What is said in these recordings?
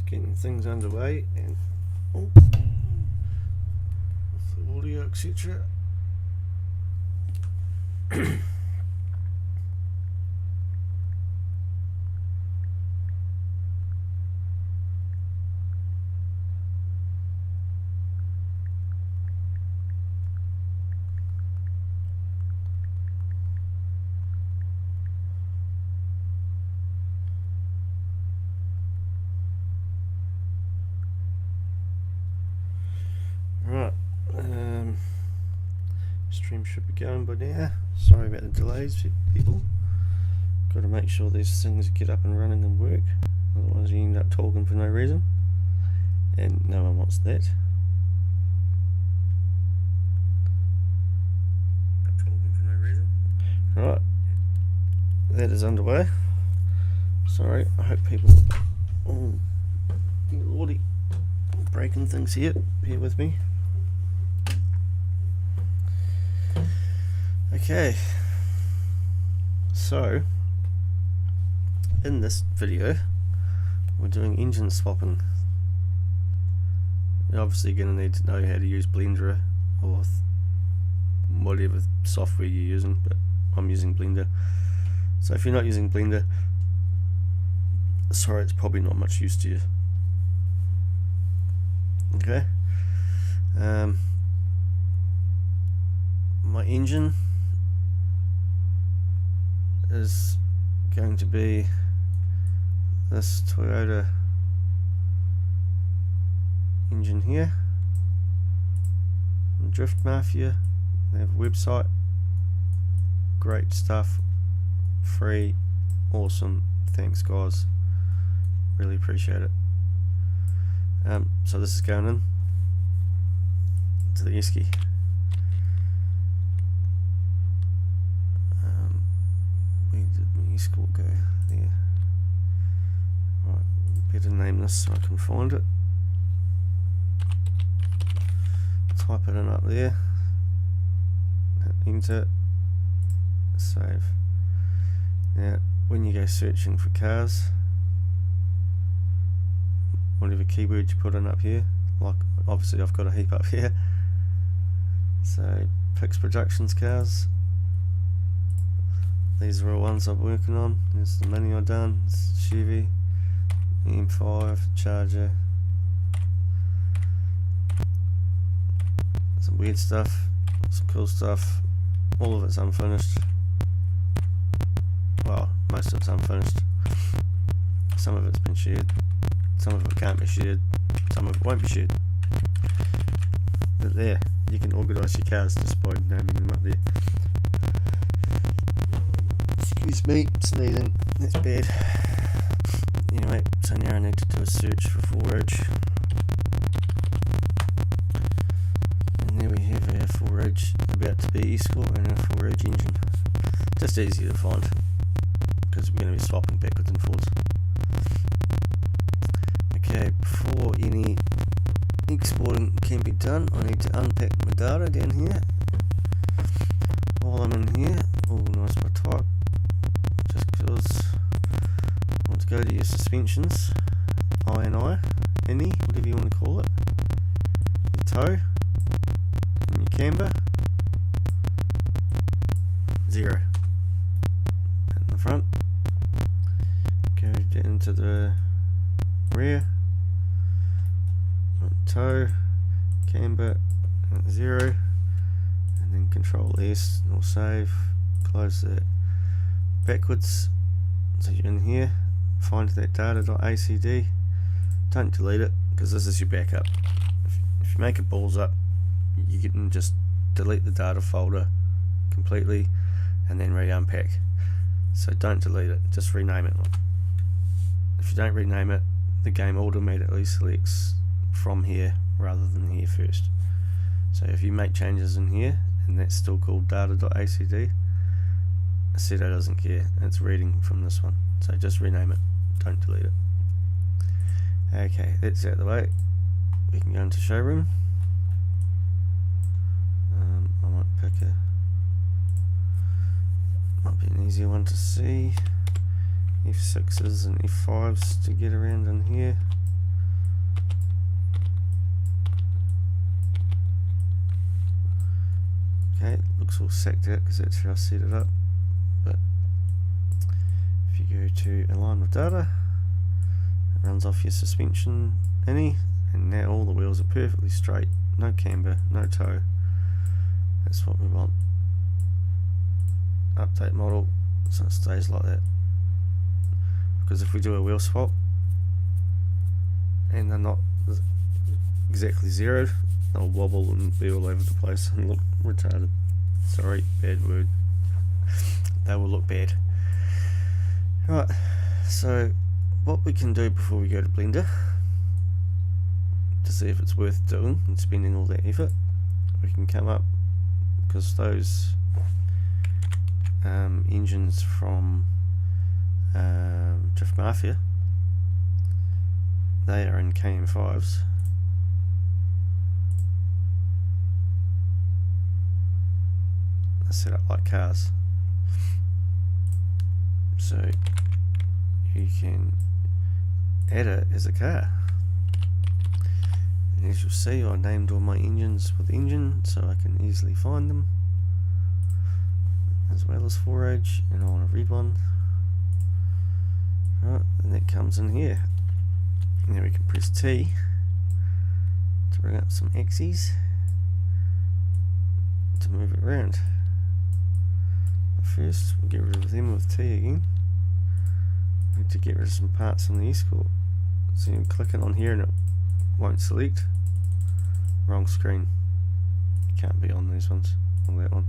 getting things underway and with the audio, etc. Right, stream should be going by now. Sorry about the delays, people. Got to make sure these things get up and running and work, otherwise you end up talking for no reason, and no one wants that. Right, that is underway. Sorry, I hope people. Oh, lordy, breaking things here. Bear with me. Okay, so in this video we're doing engine swapping. You're obviously going to need to know how to use Blender or whatever software you're using, but I'm using Blender. So if you're not using Blender, sorry, it's probably not much use to you. Okay, my engine is going to be this Toyota engine here, Drift Mafia. They have a website, great stuff, free, awesome, thanks guys, really appreciate it. So this is going in to the esky. Where did my escort go? There. Right, better name this so I can find it. Type it in up there. Enter. Save. Now, when you go searching for cars, whatever keyword you put in up here, like obviously I've got a heap up here. So, Pix Productions cars. These are all ones I'm working on. There's the many I've done. It's Chevy, M5, Charger. Some weird stuff, some cool stuff. All of it's unfinished. Well, most of it's unfinished. Some of it's been shared. Some of it can't be shared. Some of it won't be shared. But there, you can organise your cars just by naming them up there. Excuse me, sneezing, that's bad. Anyway, so now I need to do a search for 4H. And there we have our 4H about to be escort and our 4H engine. Just easy to find, because we're going to be swapping backwards and forwards. Okay, before any exporting can be done, I need to unpack my data down here. While I'm in here, organise my type. Just because I want to go to your suspensions, I, any, whatever you want to call it, your toe, and your camber, 0. In the front, go down to the rear, toe, camber, 0, and then Control S or save, close that. Backwards, so you're in here, find that data.acd, don't delete it because this is your backup. If you make it balls up, you can just delete the data folder completely and then re-unpack. So don't delete it, just rename it. If you don't rename it, the game automatically selects from here rather than here first. So if you make changes in here and that's still called data.acd, Assetto doesn't care, it's reading from this one, so just rename it, don't delete it. Okay, that's out of the way. We can go into showroom. I might pick might be an easier one to see. F6s and F5s to get around in here. Okay, it looks all sacked out because that's how I set it up. But if you go to align with data, it runs off your suspension innie, and now all the wheels are perfectly straight, no camber, no toe. That's what we want. Update model so it stays like that. Because if we do a wheel swap and they're not exactly zeroed, they'll wobble and be all over the place and look retarded. Sorry, bad word. They will look bad. Right, so what we can do before we go to Blender to see if it's worth doing and spending all that effort, we can come up, because those engines from Drift Mafia, they are in KM5s. They're set up like cars, so you can add it as a car. And as you'll see, I named all my engines with engine so I can easily find them, as well as 4H, and I want to read one. Right, and that comes in here. Now we can press T to bring up some axes to move it around. But first, we'll get rid of them with T again. We need to get rid of some parts on the escort. So you're clicking on here and it won't select. Wrong screen. You can't be on these ones, on that one.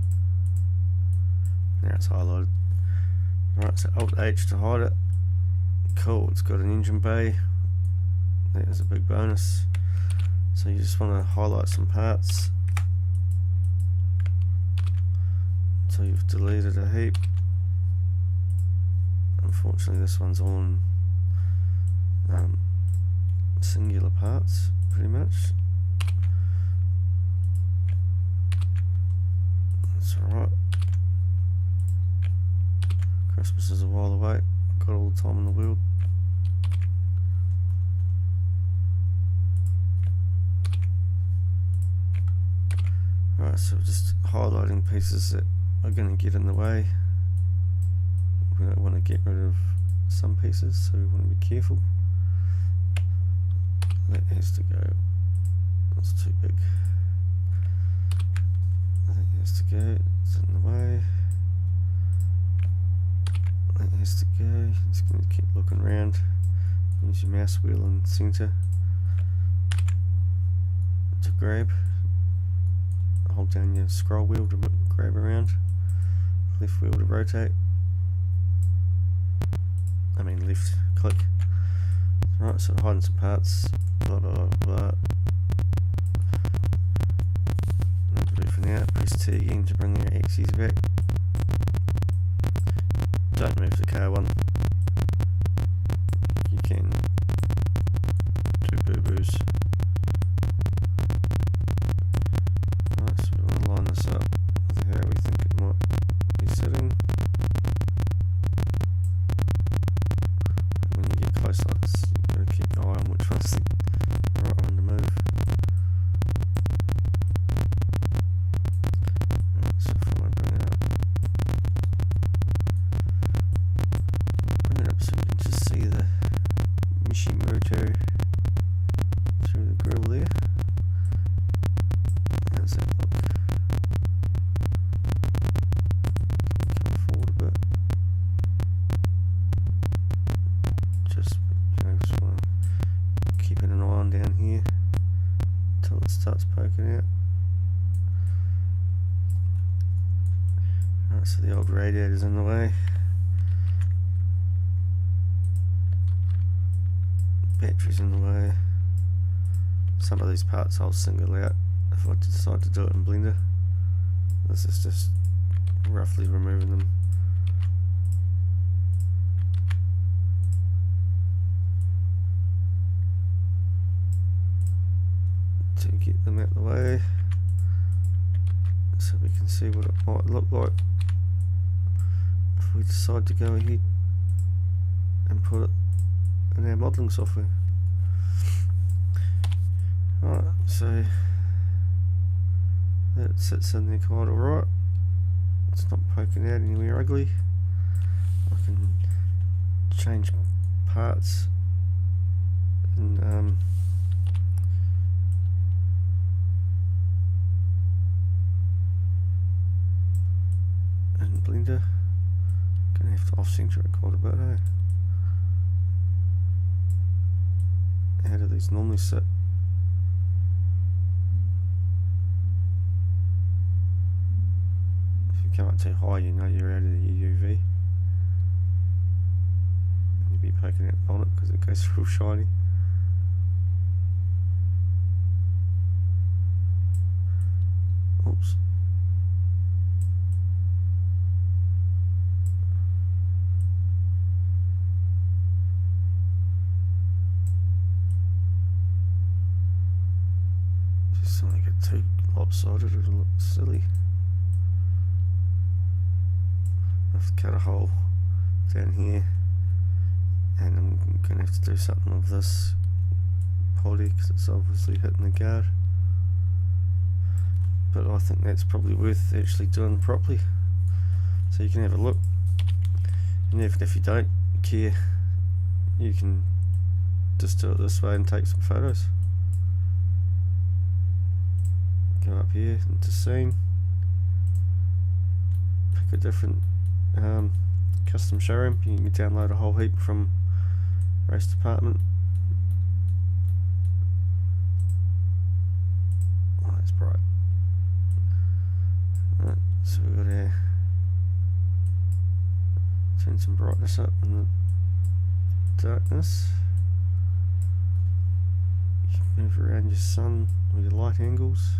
Now it's highlighted. Alright, so Alt H to hide it. Cool, it's got an engine bay. That is a big bonus. So you just want to highlight some parts until you've deleted a heap. Unfortunately this one's on singular parts pretty much. That's alright. Christmas is a while away. I've got all the time in the world. Right, so we're just highlighting pieces that are going to get in the way. We don't want to get rid of some pieces, so we want to be careful. That has to go. That's too big. That has to go. It's in the way. That has to go. Just going to keep looking around. Use your mouse wheel in center to grab. Hold down your scroll wheel to grab around. Left wheel to rotate. I mean left click. Right, so hiding some parts. Blah blah blah. That'll do for now. Press T again to bring your axes back. Don't move the car one. You can do boo-boos. Right, so we want to line this up with how we think it might be sitting. When you get close like this, you've got to keep an eye on which one's the right one to move. Right, so if I bring it up so you can just see the Mishimoto through the grill there. How's that look? Come forward a bit. Just want to keep an eye on down here until it starts poking out. Right, so the old radiator's in the way. Battery's in the way. Some of these parts I'll single out if I decide to do it in Blender. This is just roughly removing them. To get them out of the way so we can see what it might look like if we decide to go ahead and put it in our modelling software. Right, so That sits in there quite alright. It's not poking out anywhere ugly. I can change parts and Blender. Gonna have to off-center it quite a bit, eh? How do these normally sit? If you come up too high, you know you're out of the UV. And you'll be poking out the bonnet because it goes real shiny. Oops. Just don't want to get too lopsided, it'll look silly. I have to cut a hole down here, and I'm going to have to do something with this poly because it's obviously hitting the guard. But I think that's probably worth actually doing properly, so you can have a look. And even if you don't care, you can just do it this way and take some photos. Go up here into scene, pick a different custom showroom. You can download a whole heap from race department. Oh, that's bright. Right, so we've got to turn some brightness up in the darkness. You can move around your sun with your light angles.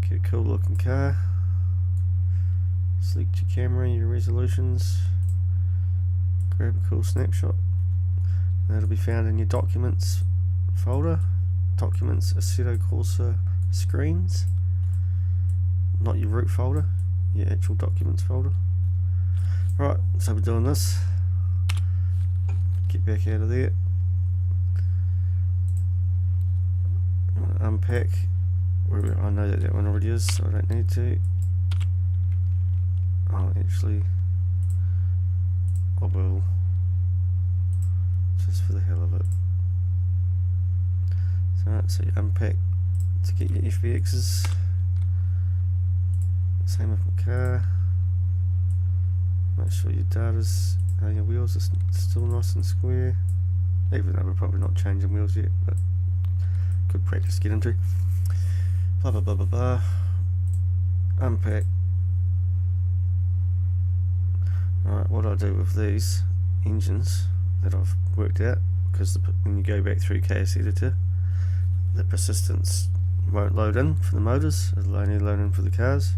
Get a cool looking car. Select your camera, your resolutions. Grab a cool snapshot. That'll be found in your documents folder. Documents, Assetto screens. Not your root folder, your actual documents folder. Right, so we're doing this. Get back out of there. I'm going to unpack. I know that one already is, so I don't need to. Oh, actually, I will, just for the hell of it. So you unpack to get your FBXs. Same with my car. Make sure your data's, your wheels are still nice and square. Even though we're probably not changing wheels yet, but good practice to get into. Blah blah blah blah blah. Unpack. Alright, what I do with these engines that I've worked out, because when you go back through KS Editor, the persistence won't load in for the motors, it'll only load in for the cars.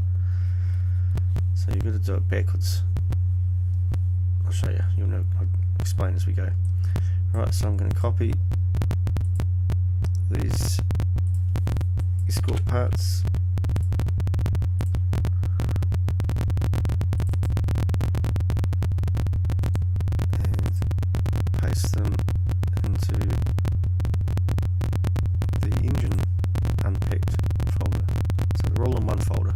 So you've got to do it backwards. I'll show you, you'll know, I'll explain as we go. Right, so I'm going to copy these escort parts. And paste them into the engine unpacked folder. So they're all in one folder.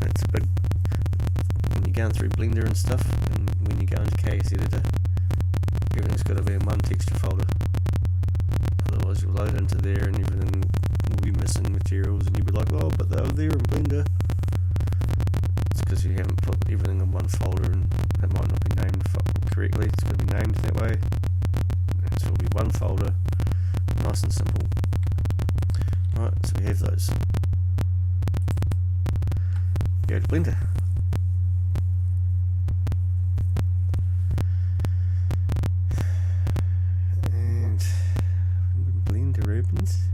And it's a big, when you're going through Blender and stuff, and when you go into KS Editor, everything's got to be in one texture folder. Otherwise you'll load into there and everything will be missing materials, and you'll be like, oh, but they were there in Blender. It's because you haven't put everything in one folder, and it might not be named correctly. It's going to be named that way. And so it'll be one folder, nice and simple. Right, so we have those. Go to Blender. And Blender opens.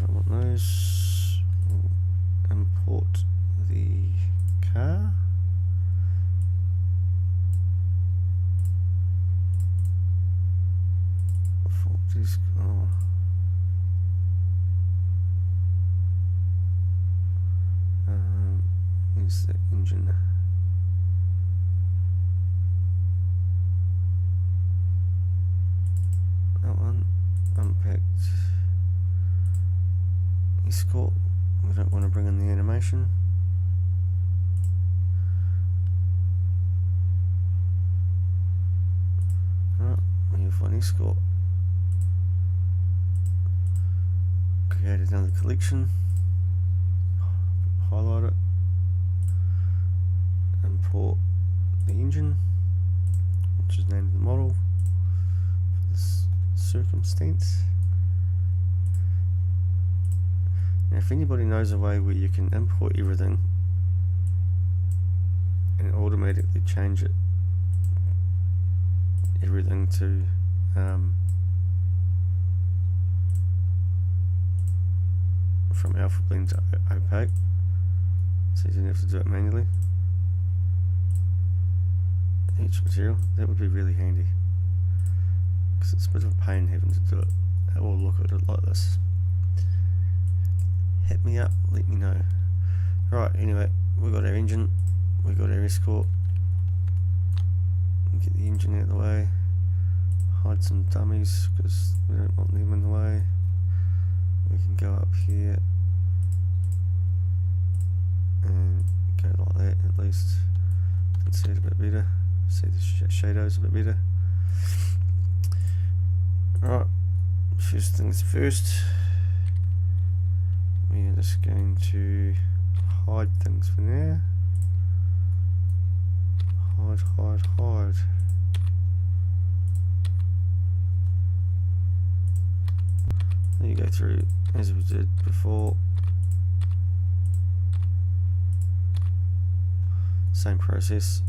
I want those. Import the car. Oh. Where's the engine? escort. We don't want to bring in the animation. Alright, we have one escort. Create another collection. Highlight it. Import the engine, which is named the model for this circumstance. Now, if anybody knows a way where you can import everything and automatically change it, everything to from alpha blend to opaque, so you don't have to do it manually, each material, that would be really handy, because it's a bit of a pain having to do it or look at it like this. Hit me up, let me know. Right, anyway, we got our engine, we got our escort. Get the engine out of the way, hide some dummies because we don't want them in the way. We can go up here and go like that at least. You can see it a bit better, see the shadows a bit better. Right, first things first, we are just going to hide things for now. Hide. Then you go through as we did before. Same process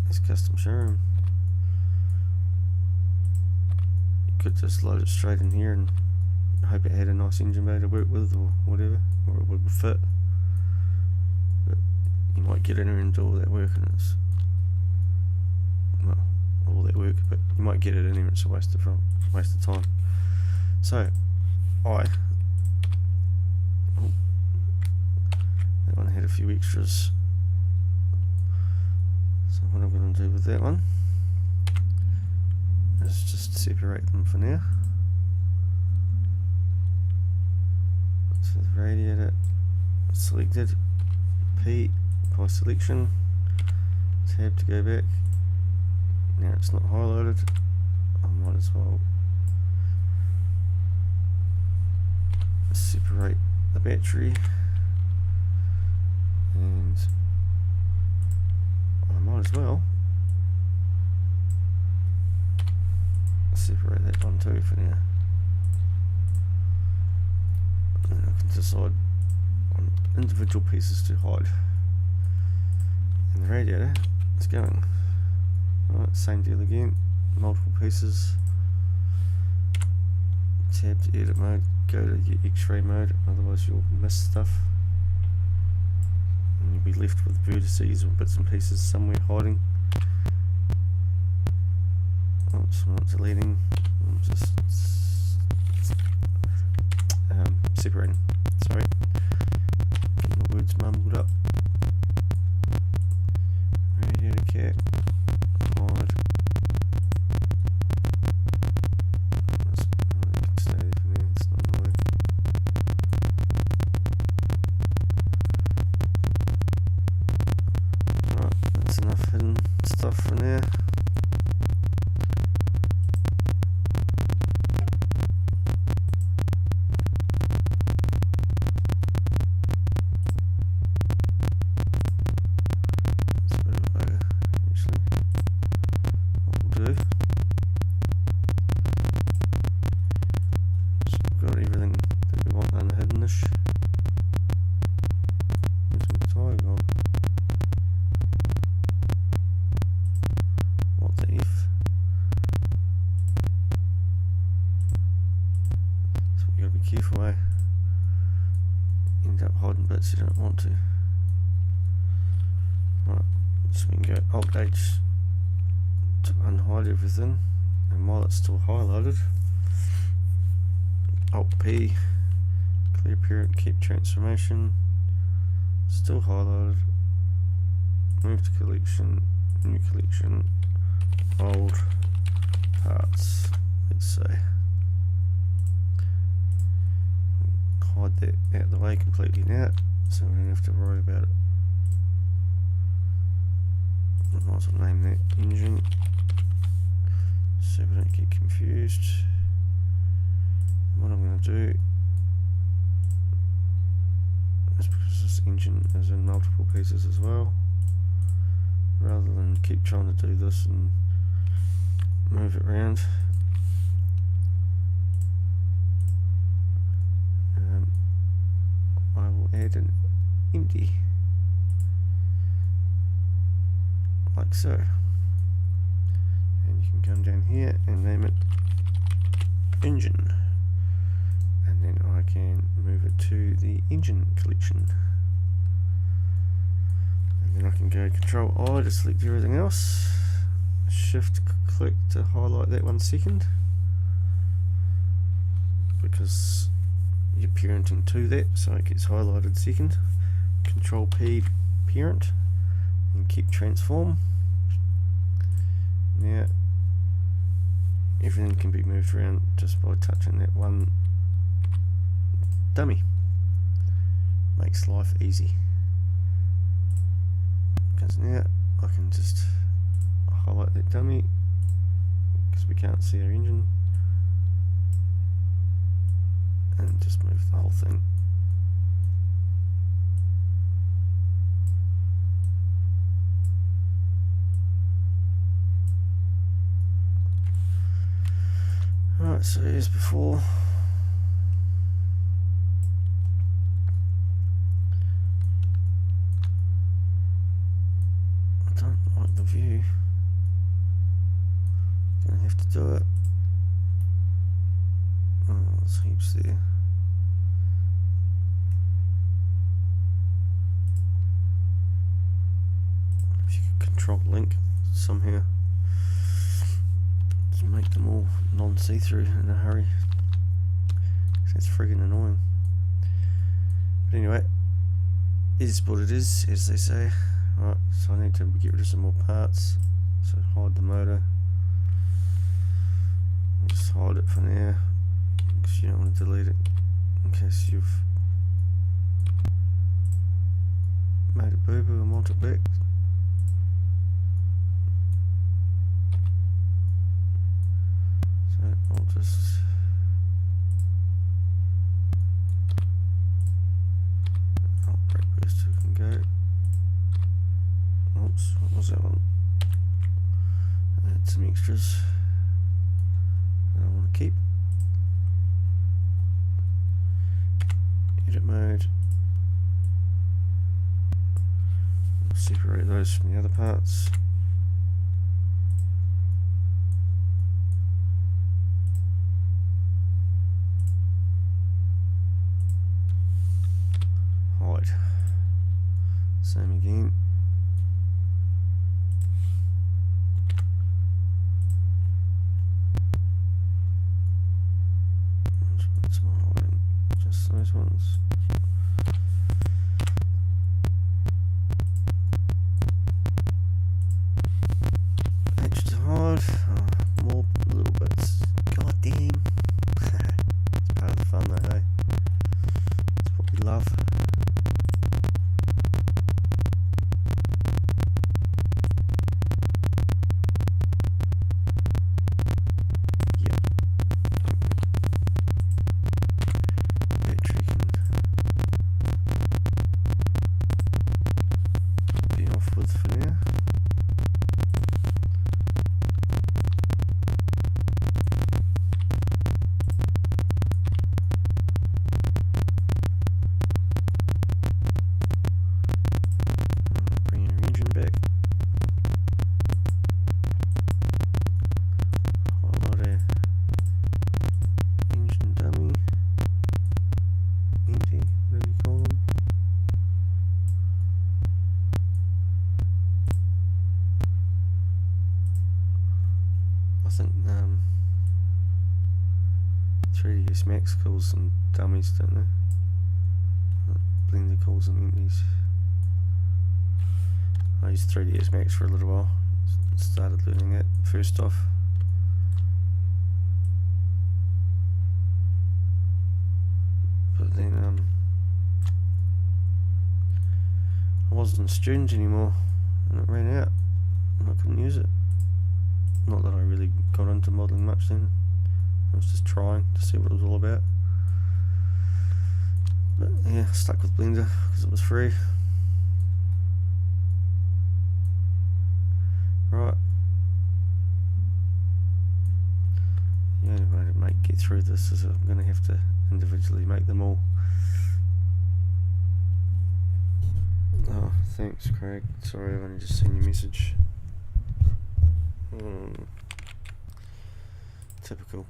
as custom showroom. You could just load it straight in here and hope it had a nice engine bay to work with or whatever, or it would fit. But you might get in there and do all that work and it's, well, all that work, but you might get it in there and it's a waste of time. So that one had a few extras, so what I'm going to do with that one is just separate them for now. So the radiator selected, P by selection, tab to go back. Now it's not highlighted, I might as well separate the battery, and I might as well separate that one too for now, and I can decide on individual pieces to hide. And the radiator is going. Alright, same deal again, multiple pieces, tab to edit mode, go to your X-ray mode, otherwise you'll miss stuff and you'll be left with vertices or bits and pieces somewhere hiding. Oops, I'm not deleting, I'm just separating, sorry, getting my words mumbled up. Radiator cap, hide. Hidden stuff for now. It's a bit of a bugger, actually. What we'll do, so we've got everything that we want unhiddenish. Where's my tie gone? Careful, eh? End up hiding bits you don't want to. Right, so we can go Alt H to unhide everything, and while it's still highlighted, Alt P, clear parent, keep transformation, still highlighted, move to collection, new collection, old parts, let's say. hide that out of the way completely now, so we don't have to worry about it. I might as well name that engine so we don't get confused. What I'm going to do is, because this engine is in multiple pieces as well, rather than keep trying to do this and move it around, I will add an empty, like so, and you can come down here and name it engine, and then I can move it to the engine collection, and then I can go Control I to select everything else, Shift click to highlight that 1 second, because you're parenting to that, so it gets highlighted second. Control P parent and keep transform. Now everything can be moved around just by touching that one dummy. Makes life easy, because now I can just highlight that dummy because we can't see our engine, and just move the whole thing. Alright, so as before, I don't like the view, gonna have to do it. Oh, there's heaps there. If you could control link somehow to make them all non-see-through in a hurry, that's friggin' annoying. But anyway, it is what it is, as they say. Right, so I need to get rid of some more parts, so hide the motor. I'll just hide it for now, because you don't want to delete it in case you've made a boo-boo and want it back. So I'll just brake burst so we can go. Oops, what was that one? Add some extras that I want to keep. Edit mode. I'll separate those from the other parts. Hide. Same again. Let's put some hiding. Just those ones. H to hide. Oh, more little bits. God dang. It's part of the fun though, hey? It's what we love. Yep. Battery can be off with for now. Bring your engine back. Highlight our engine dummy. Empty, whatever you call them. I think 3ds Max calls them dummies, don't they? Blender calls them empties. I used 3ds Max for a little while. Started learning that first off. But then wasn't a student anymore, and it ran out, and I couldn't use it. Not that I really got into modelling much then. I was just trying to see what it was all about. But yeah, stuck with Blender because it was free. Right. The only way to get through this is I'm going to have to individually make them all. Oh, thanks, Craig. Sorry, I've only just seen your message. Typical.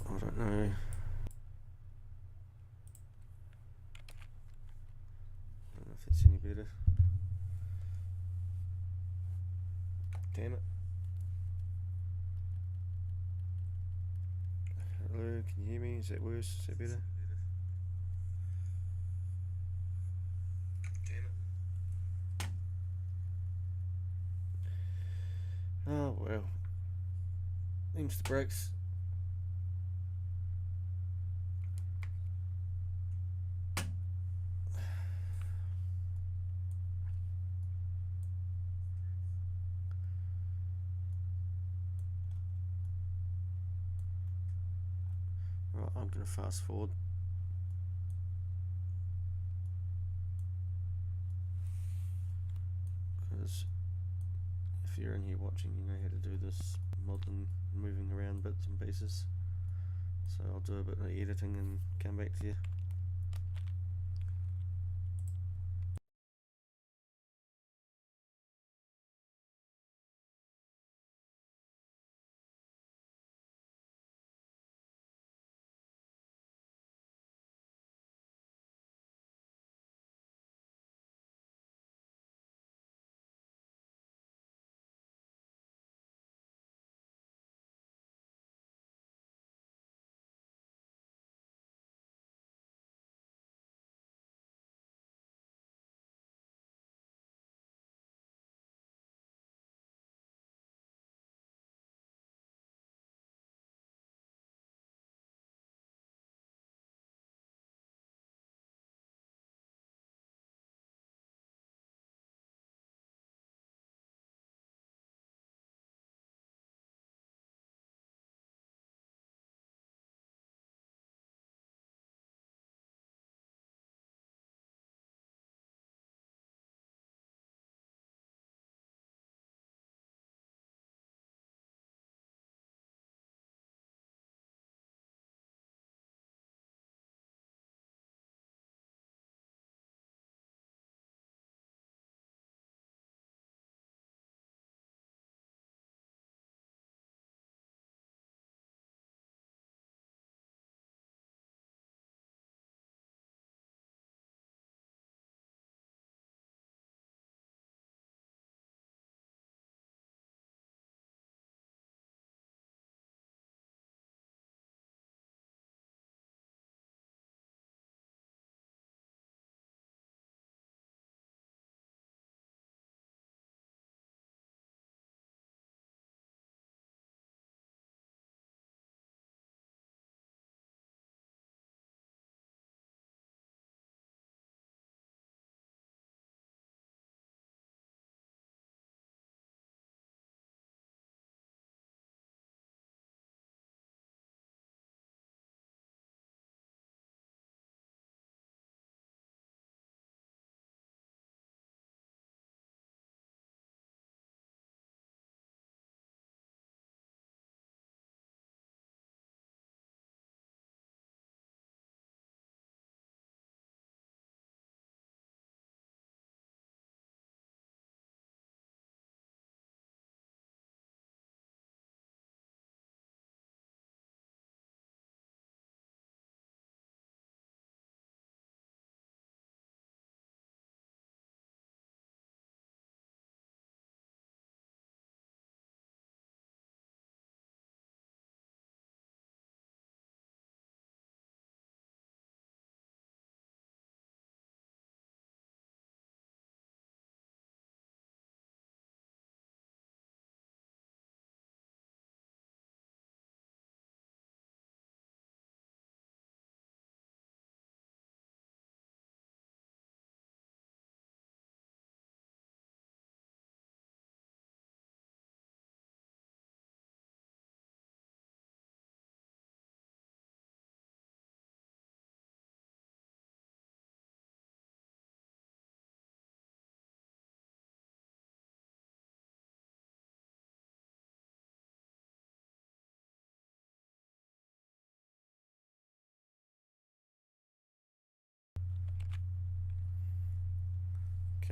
I don't know. I don't know if it's any better. Damn it. Hello, can you hear me? Is that worse? Is that better? Oh well. Them's the breaks. Right, I'm going to fast forward. Because if you're in here watching, you know how to do this modeling, moving around bits and pieces. So I'll do a bit of editing and come back to you.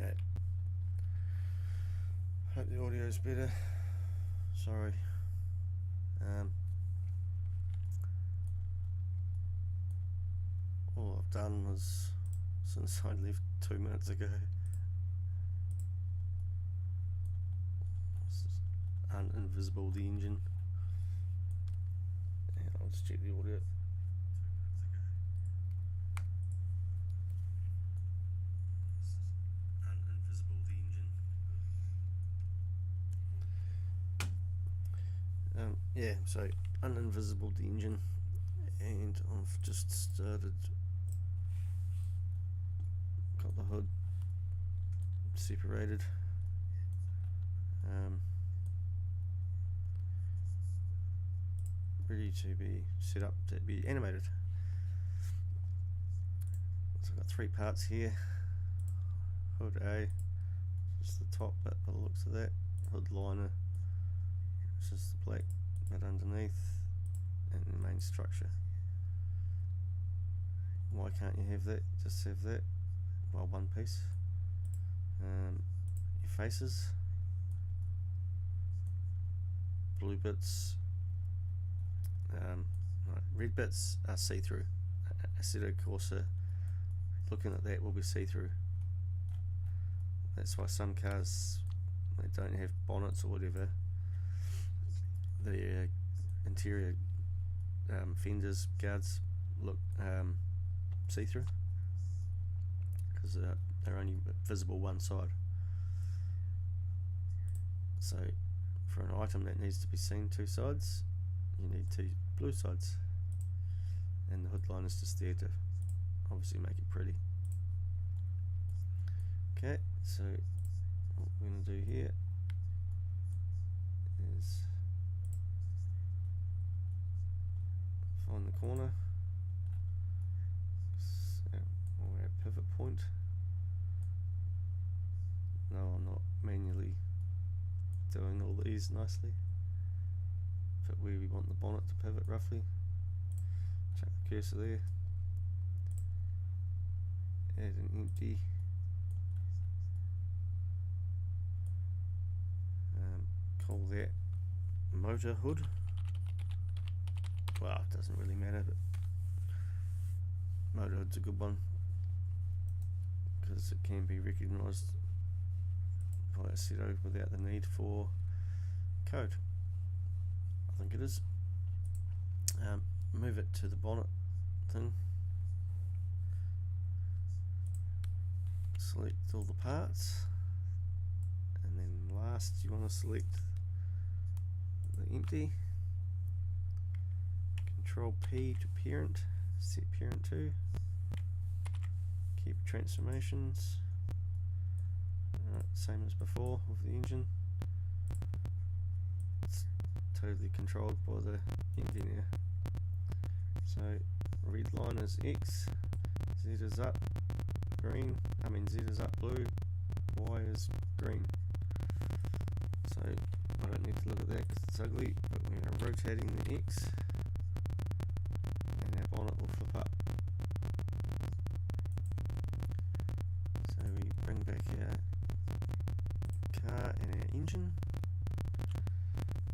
Okay. Hope the audio is better. Sorry. All I've done was, since I left 2 minutes ago, uninvisible the engine. And I'll just check the audio. Uninvisible the engine. Yeah, so uninvisible the engine, and I've just started, got the hood separated, ready to be set up to be animated. So I've got 3 parts here. Hood A, just the top bit by the looks of that, hood liner, which is the black bit underneath, and the main structure. Why can't you have that? Just have that, well, one piece. Your faces, blue bits, red bits are see-through. Assetto Corsa, looking at that, will be see-through. That's why some cars, they don't have bonnets or whatever, the interior fenders, guards look see-through, because they're only visible one side. So for an item that needs to be seen 2 sides, you need 2 blue sides, and the hood line is just there to obviously make it pretty. Okay, so what we're going to do here is find the corner, or our pivot point. No, I'm not manually doing all these nicely, but where we want the bonnet to pivot roughly. Check the cursor there, add an empty, call that motor hood. Well, it doesn't really matter, but motor hood's a good one because it can be recognised by Assetto without the need for code. I think it is. Move it to the bonnet thing. Select all the parts, and then last you want to select the empty. Control P to parent, set parent to, keep transformations, same as before with the engine. It's totally controlled by the engineer. So red line is X, Z is up green, Z is up blue, Y is green. So I don't need to look at that because it's ugly, but we are rotating the X, and our bonnet will flip up. So we bring back our car and our engine,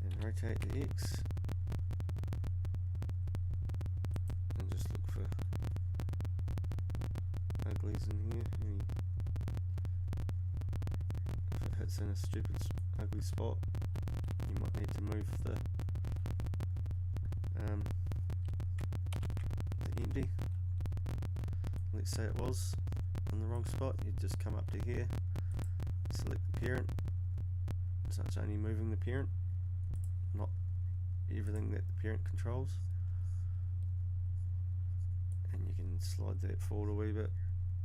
and rotate the X, and just look for uglies in here. If it hits in a stupid ugly spot, you might need to move the empty. Let's say it was in the wrong spot, you'd just come up to here, select the parent, so it's only moving the parent, not everything that the parent controls, and you can slide that forward a wee bit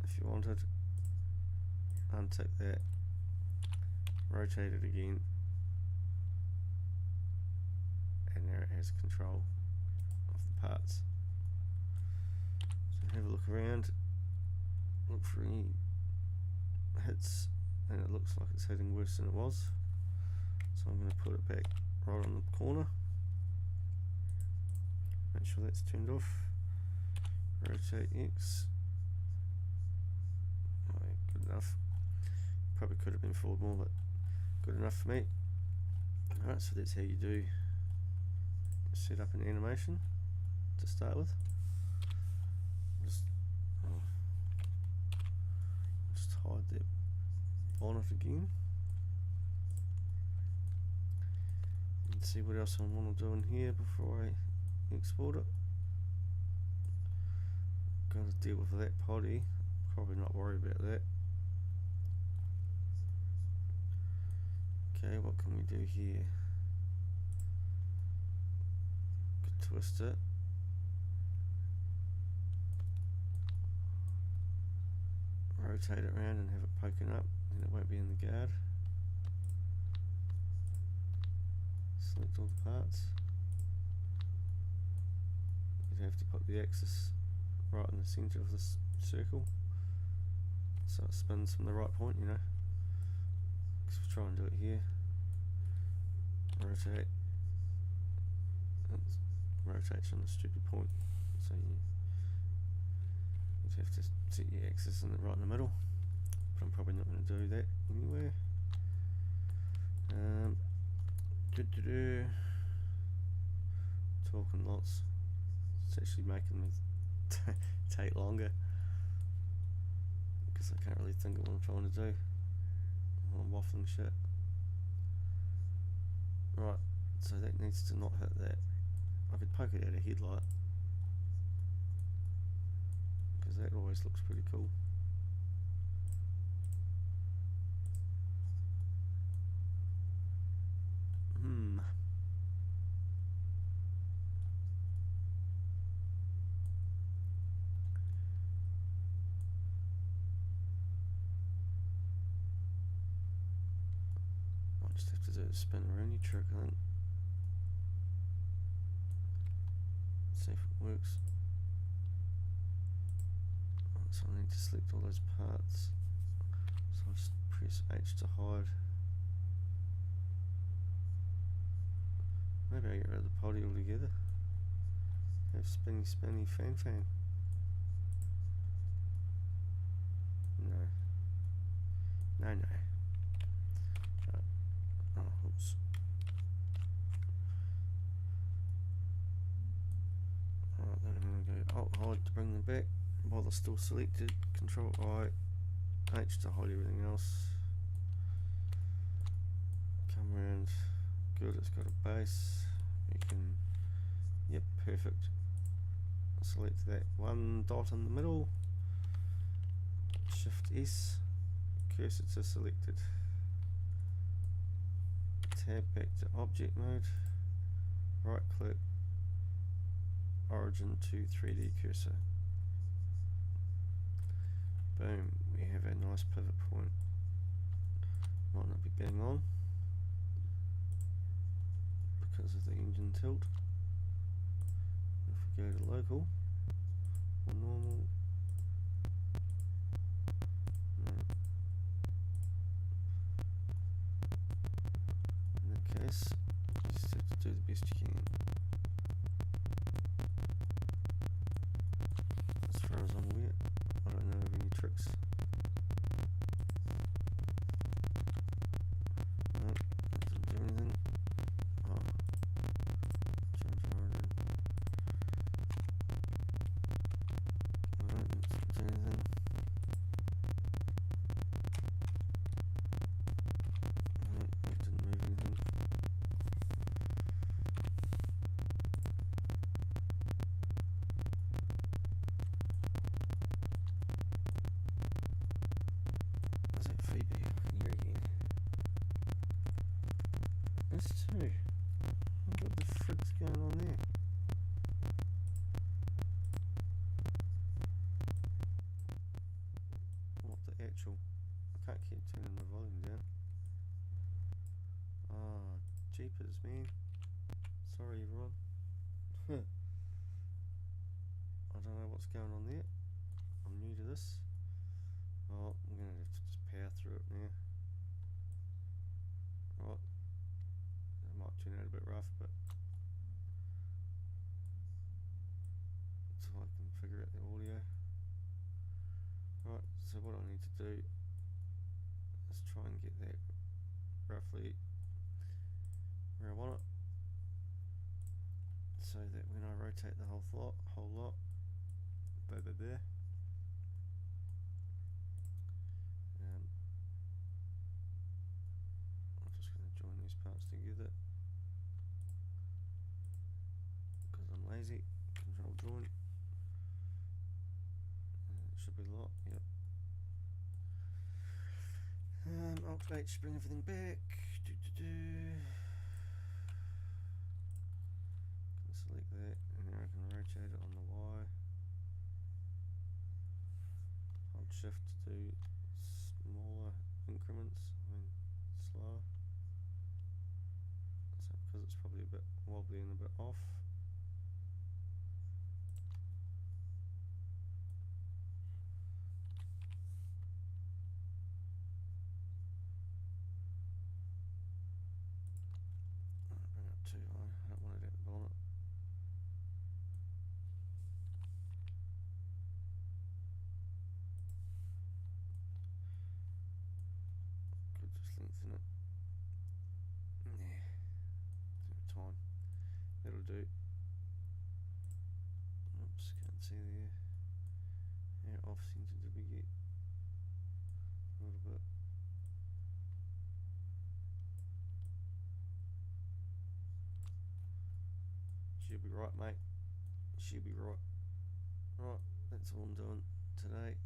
if you wanted, untick that, rotate it again, and there it has control of the parts. So have a look around, look for any hits, and it looks like it's hitting worse than it was, so I'm going to put it back right on the corner, make sure that's turned off, rotate X, good enough, Probably could have been forward more, but good enough for me. Alright, so that's how you do set up an animation to start with. Just hide that bonnet again and see what else I want to do in here before I export it. Got to deal with that potty, probably not worry about that. Okay, what can we do here? Could twist it. Rotate it around and have it poking up, and it won't be in the guard. Select all the parts. You'd have to put the axis right in the centre of this circle so it spins from the right point, you know. Because we'll try and do it here. Rotate. It rotates on the stupid point, so you'd have to set your axis right in the middle, but I'm probably not going to do that anyway. Talking lots. It's actually making me take longer because I can't really think of what I'm trying to do. I'm waffling shit. Right, so that needs to not hit that. I could poke it out a headlight because that always looks pretty cool. Might just have to do a spin around trick, I think. See if it works. Right, so I need to select all those parts. So I'll just press H to hide. Maybe I get rid of the potty altogether. Have spinny spinny fan fan. No. No, no. Right. Oh, oops. Alright, then I'm going to go Alt hide to bring them back while they're still selected. Control I, H to hide everything else. Come around. Good, it's got a base. You can, yep, perfect. Select that one dot in the middle. Shift S, cursor to selected. Tab back to object mode. Right click. Origin to 3D cursor. Boom, we have a nice pivot point. Might not be bang on because of the engine tilt. If we go to local or normal, no. In that case, you just have to do the best you can. As far as I'm aware, I don't know of any tricks. No, that didn't do anything. Oh, change origin. Alright, that didn't do anything. No, that didn't move anything. Is that feedback? I can hear again. That's two. What the frick's going on there? What the actual? I can't keep turning the volume down. Ah, jeepers, man. Sorry, everyone. I don't know what's going on there. I'm new to this. Oh, I'm gonna have to just power through it now. Right. It might turn out a bit rough, but so I can figure out the audio. Right, so what I need to do is try and get that roughly where I want it, so that when I rotate the whole lot, there. I'm just going to join these parts together because I'm lazy. Control join. It should be locked. Yep. Alt H, bring everything back. Can select that, and then I can rotate it on the Y. Hold shift to do smaller increments, slower. So because it's probably a bit wobbly and a bit off. Bring it up too high. I don't want it at the bonnet. Could just lengthen it. Yeah, time. That'll do. Oops, can't see there. How off center did we get? A little bit. Should be right, mate. Should be right. Right, that's all I'm doing today.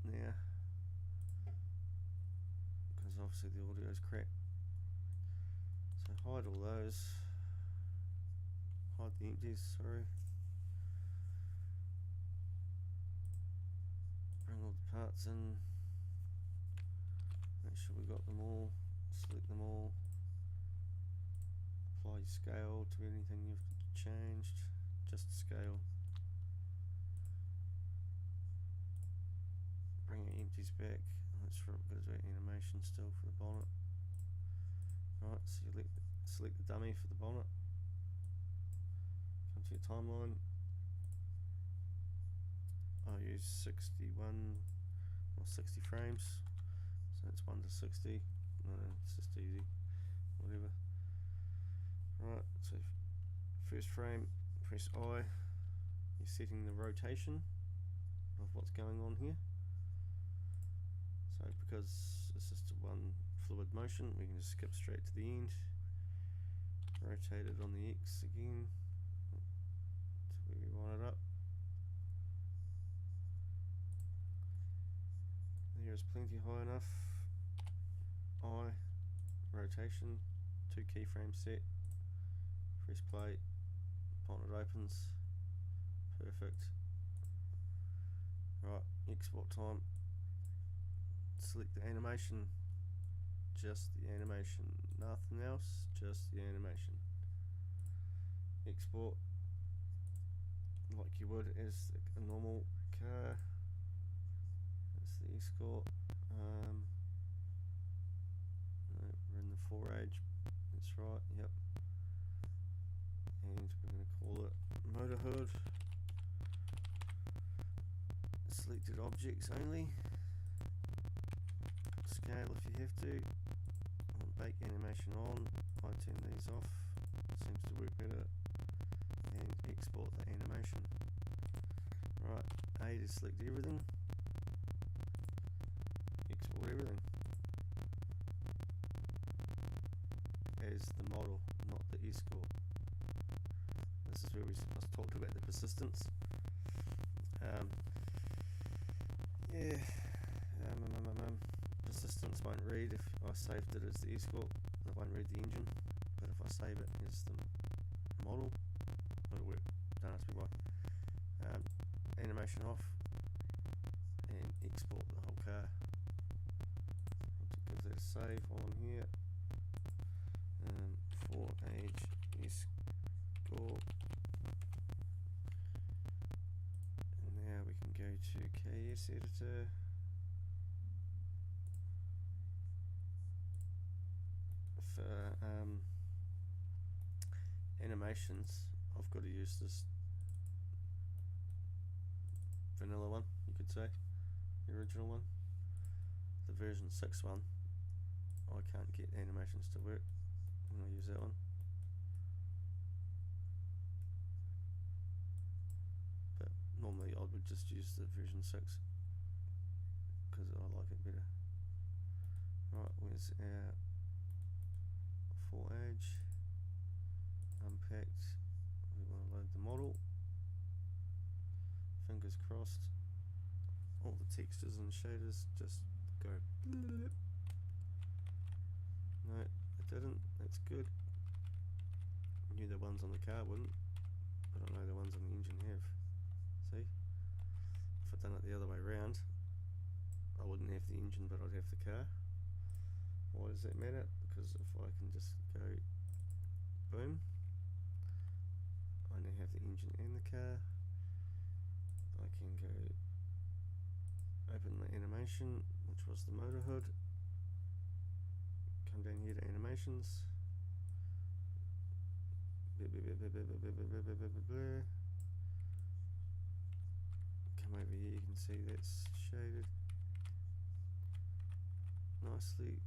Now, because obviously the audio's crap. So hide all those. Hide the empties, sorry. Bring all the parts in. Make sure we got them all. Select them all. Apply your scale to anything you've changed. Just scale. Bring your empties back. That's for because we're animation still for the bonnet. Right, so you select the dummy for the bonnet. Come to your timeline. I'll use 61 or 60 frames. So it's 1 to 60. No, it's just easy. Whatever. Right, so first frame, press I. You're setting the rotation of what's going on here. So because it's just one fluid motion, we can just skip straight to the end. Rotate it on the X again to where we want it up. There is plenty high enough. I, rotation, 2 keyframes set. Press play, bonnet opens. Perfect. Right, export time. Select the animation, just the animation, nothing else, just the animation. Export like you would as a normal car. That's the export. No, we're in the 4 age, that's right, yep. And we're going to call it motor hood. Selected objects only. Scale if you have to. Bake animation on. I turn these off. Seems to work better. And export the animation. Right, A to select everything. Export everything. As the model, not the escort. This is where we talked about the persistence. Persistence won't read if I saved it as the escort. It won't read the engine, but if I save it as the model, it'll work. Don't ask me why. Animation off and export the whole car. I'll give that a save while I'm here. 4 age escort. And now we can go to KS editor. For animations, I've got to use this vanilla one, you could say, the original one, the version 6 one. I can't get animations to work when I use that one. But normally I would just use the version 6 because I like it better. Right, where's our 4Edge? Unpacked. We want to load the model. Fingers crossed. All the textures and shaders just go blip. No, it didn't. That's good. I knew the ones on the car wouldn't, but I know the ones on the engine have. See? If I'd done it the other way around, I wouldn't have the engine, but I'd have the car. Why does that matter? Because if I can just go boom, I now have the engine and the car. I can go open the animation, which was the motor hood, come down here to animations, come over here, you can see that's shaded nicely,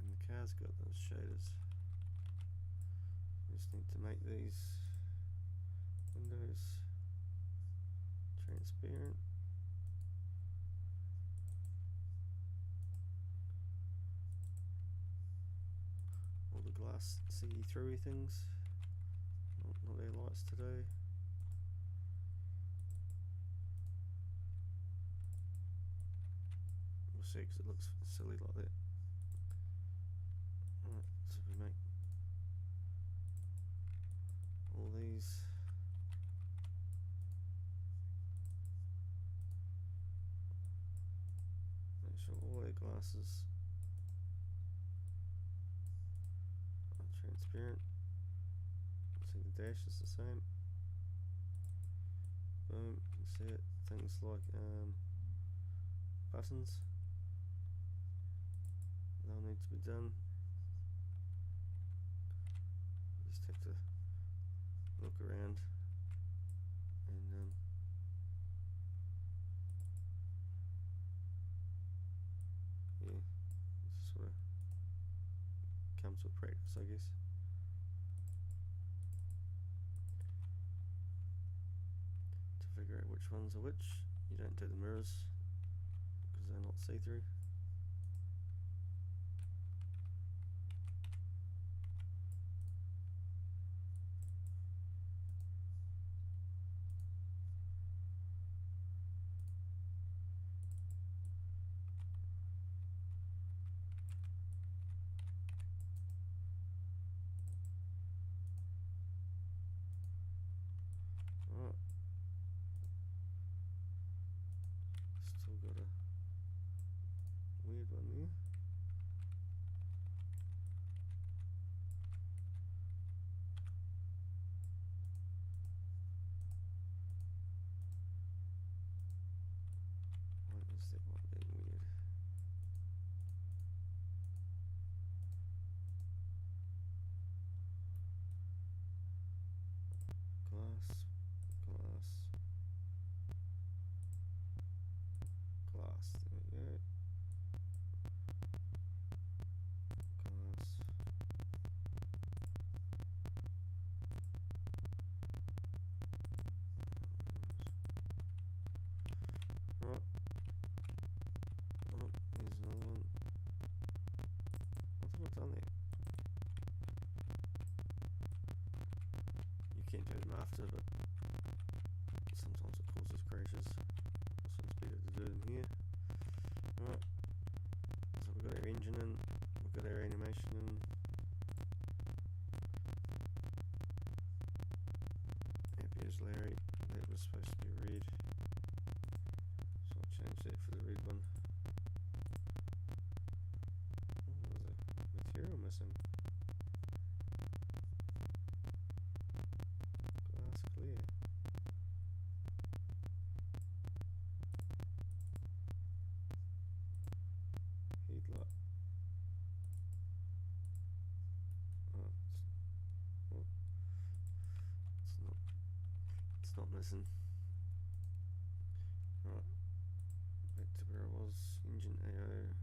and the car's got those shaders. We just need to make these windows transparent. All the glass see-through things, not our lights today. We'll see, because it looks silly like that. Right, so we make all these. Make sure all our glasses are transparent. See, the dash is the same. Boom, you can see it. Things like buttons, they'll need to be done. Just have to look around and yeah, it sort of comes with practice, I guess. To figure out which ones are which, you don't do the mirrors because they're not see-through. Right. Still got a weird one there. Why is that one being weird? Glass, glass, glass, there we go. Glass. Right. Oh, here's another one. What have I done there? You can do them after, but sometimes it causes crashes, so it's better to do them here. Right, so we've got our engine in, we've got our animation in. Happy as Larry, that was supposed to be red, so I'll change that for the red one. Oh, there's a material missing. Glass clear. Headlight. Oh, it's not missing. Right, back to where I was. Engine AO.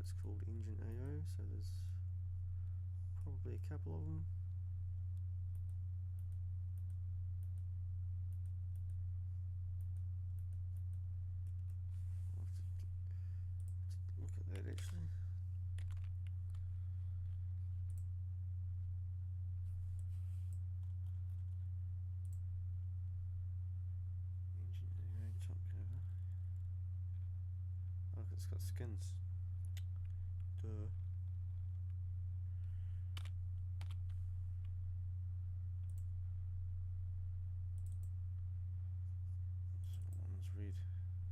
it's called Engine AO, so there's probably a couple of them. I'll have to look at that actually. Engine AO top cover. Look, it's got skins. Duh. So one's red,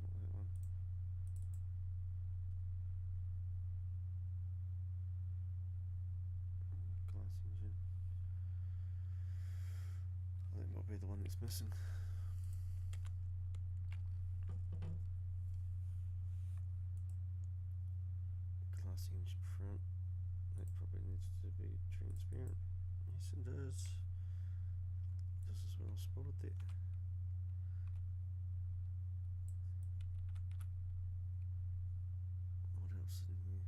not that one. Glass engine. That might be the one that's missing. Glass engine front. That probably needs to be transparent. Yes, it does. Just as well spotted that. What else in here?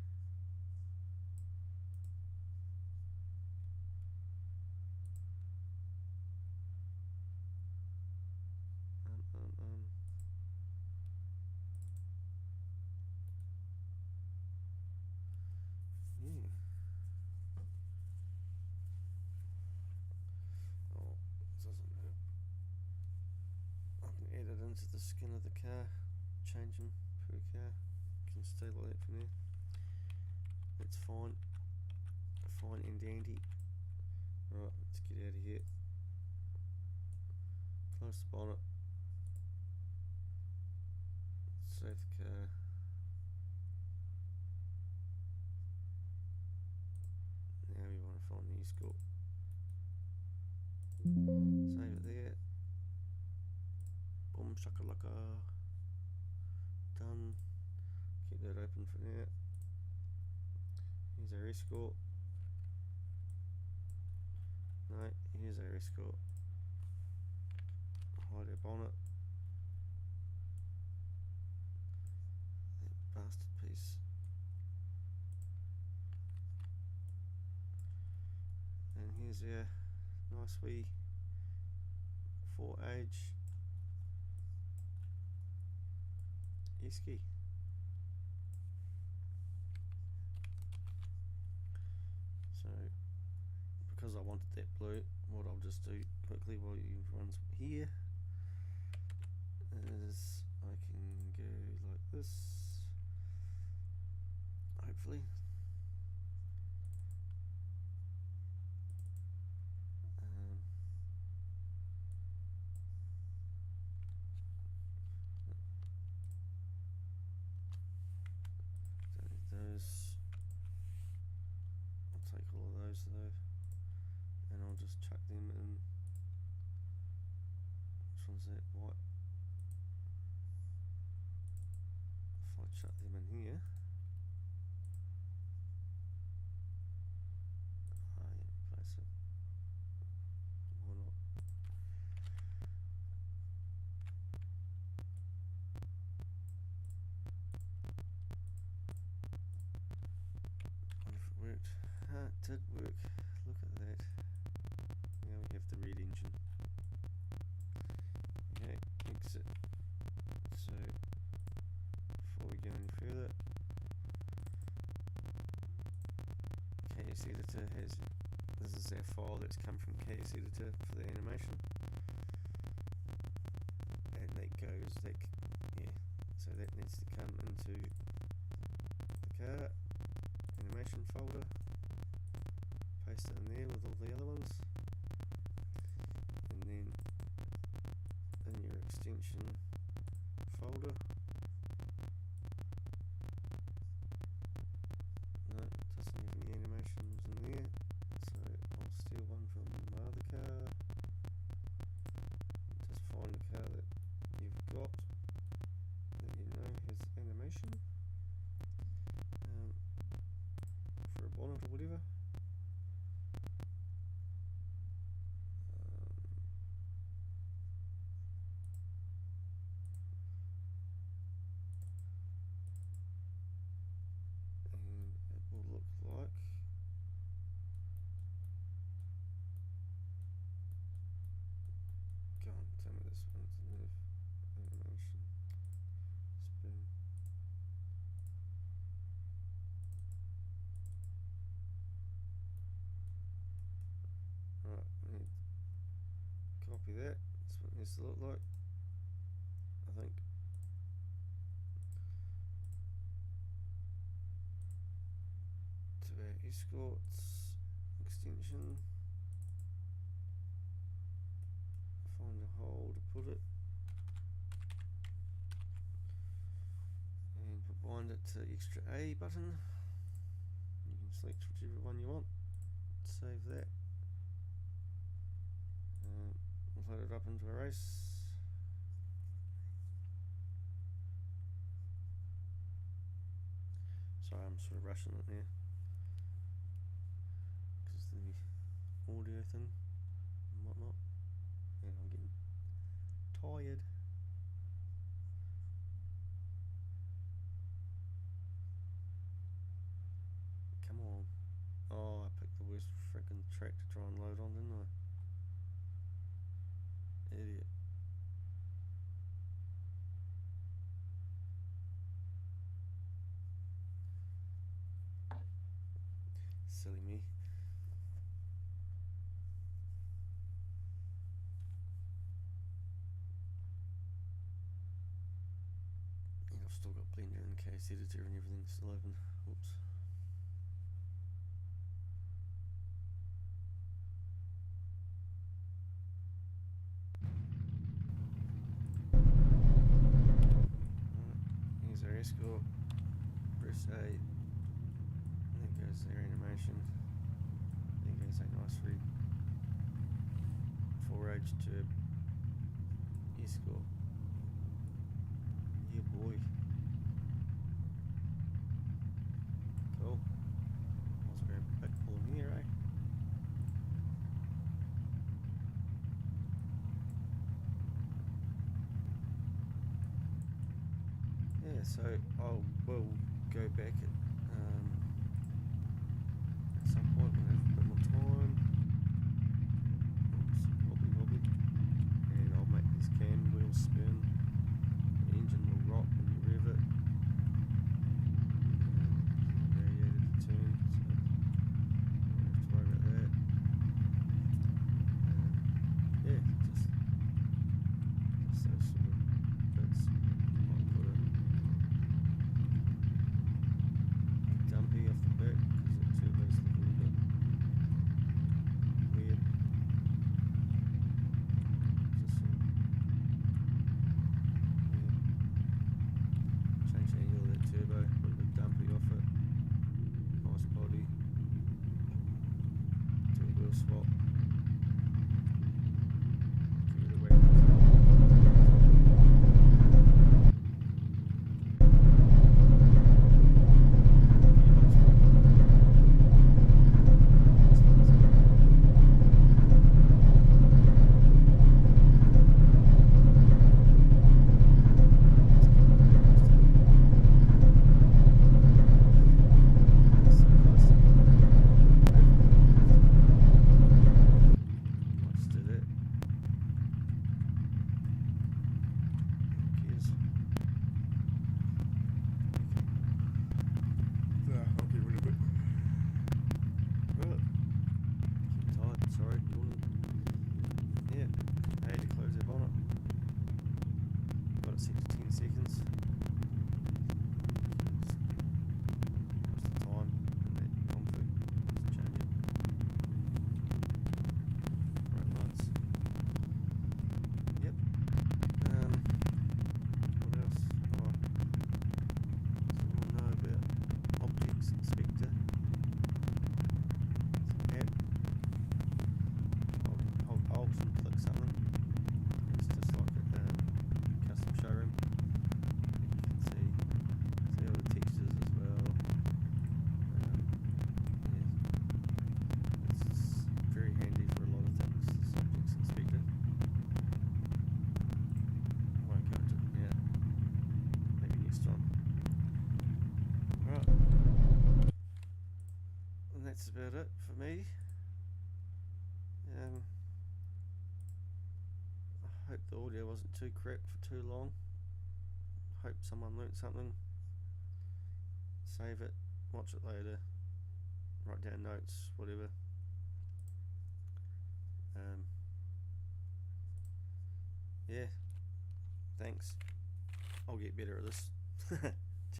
Yeah. Oh, it doesn't hurt. I can add it into the skin of the car, change them per car. Can stay like that from there. That's fine. Fine and dandy. Right, let's get out of here. Close the bonnet. Save the car. Now we want to find the escort. Save it there. Boom shakalaka. Done. Keep that open for now. Here's our escort. No, here's our escort. Hide our bonnet. That bastard piece. And here's our nice wee 4-age esky. So because I wanted that blue, what I'll just do quickly while you runs here is I can go like this, hopefully. Don't need those. I'll take all of those though, and I'll just chuck them in. Which one's that? White. If I chuck them in here, yeah, place it. Why not? What if it worked? Ah, it did work. Look at that. Now we have the red engine. Okay, exit. So before we go any further, KS Editor has, this is our file that's come from KS Editor for the animation, and that goes, that, yeah, so that needs to come into the car animation folder, paste it in there with all the other ones, and then in your extension folder, no, it doesn't have any animations in there, so I'll steal one from my other car, just find the car that you've got that you know has animation, for a bonnet or whatever. copy that. That's what it needs to look like, I think. To our escorts extension, find a hole to put it, and bind it to extra A button. You can select whichever one you want. Save that. We'll load it up into a race. Sorry, I'm sort of rushing it now because the audio thing and whatnot, and I'm getting tired. Come on. Oh, I picked the worst freaking track to try and load on, didn't I? Idiot. Silly me. And I've still got Blender and Case Editor and everything still open. Oops. Here's our escort. Press A. There goes their animation. There goes a nice red 4H turb escort. Yeah, boy. Cool. Let's grab a big pull in here, eh? Yeah, so I will go back at some point when I have a bit more time. Oops, wobbly. And I'll make this cam wheel spin. The engine will rock when you rev it. Radiator to turn, so I don't have to worry about that. Yeah, just those sort of bits. I'll put a dumpy off the back because the turbo's a little bit weird. Just sort of, change the angle of that turbo, put a bit dumpy off it, nice body, do a wheel swap, give it away from that's about it for me. I hope the audio wasn't too crap for too long. Hope someone learnt something. Save it, watch it later, write down notes, whatever. yeah, thanks. I'll get better at this.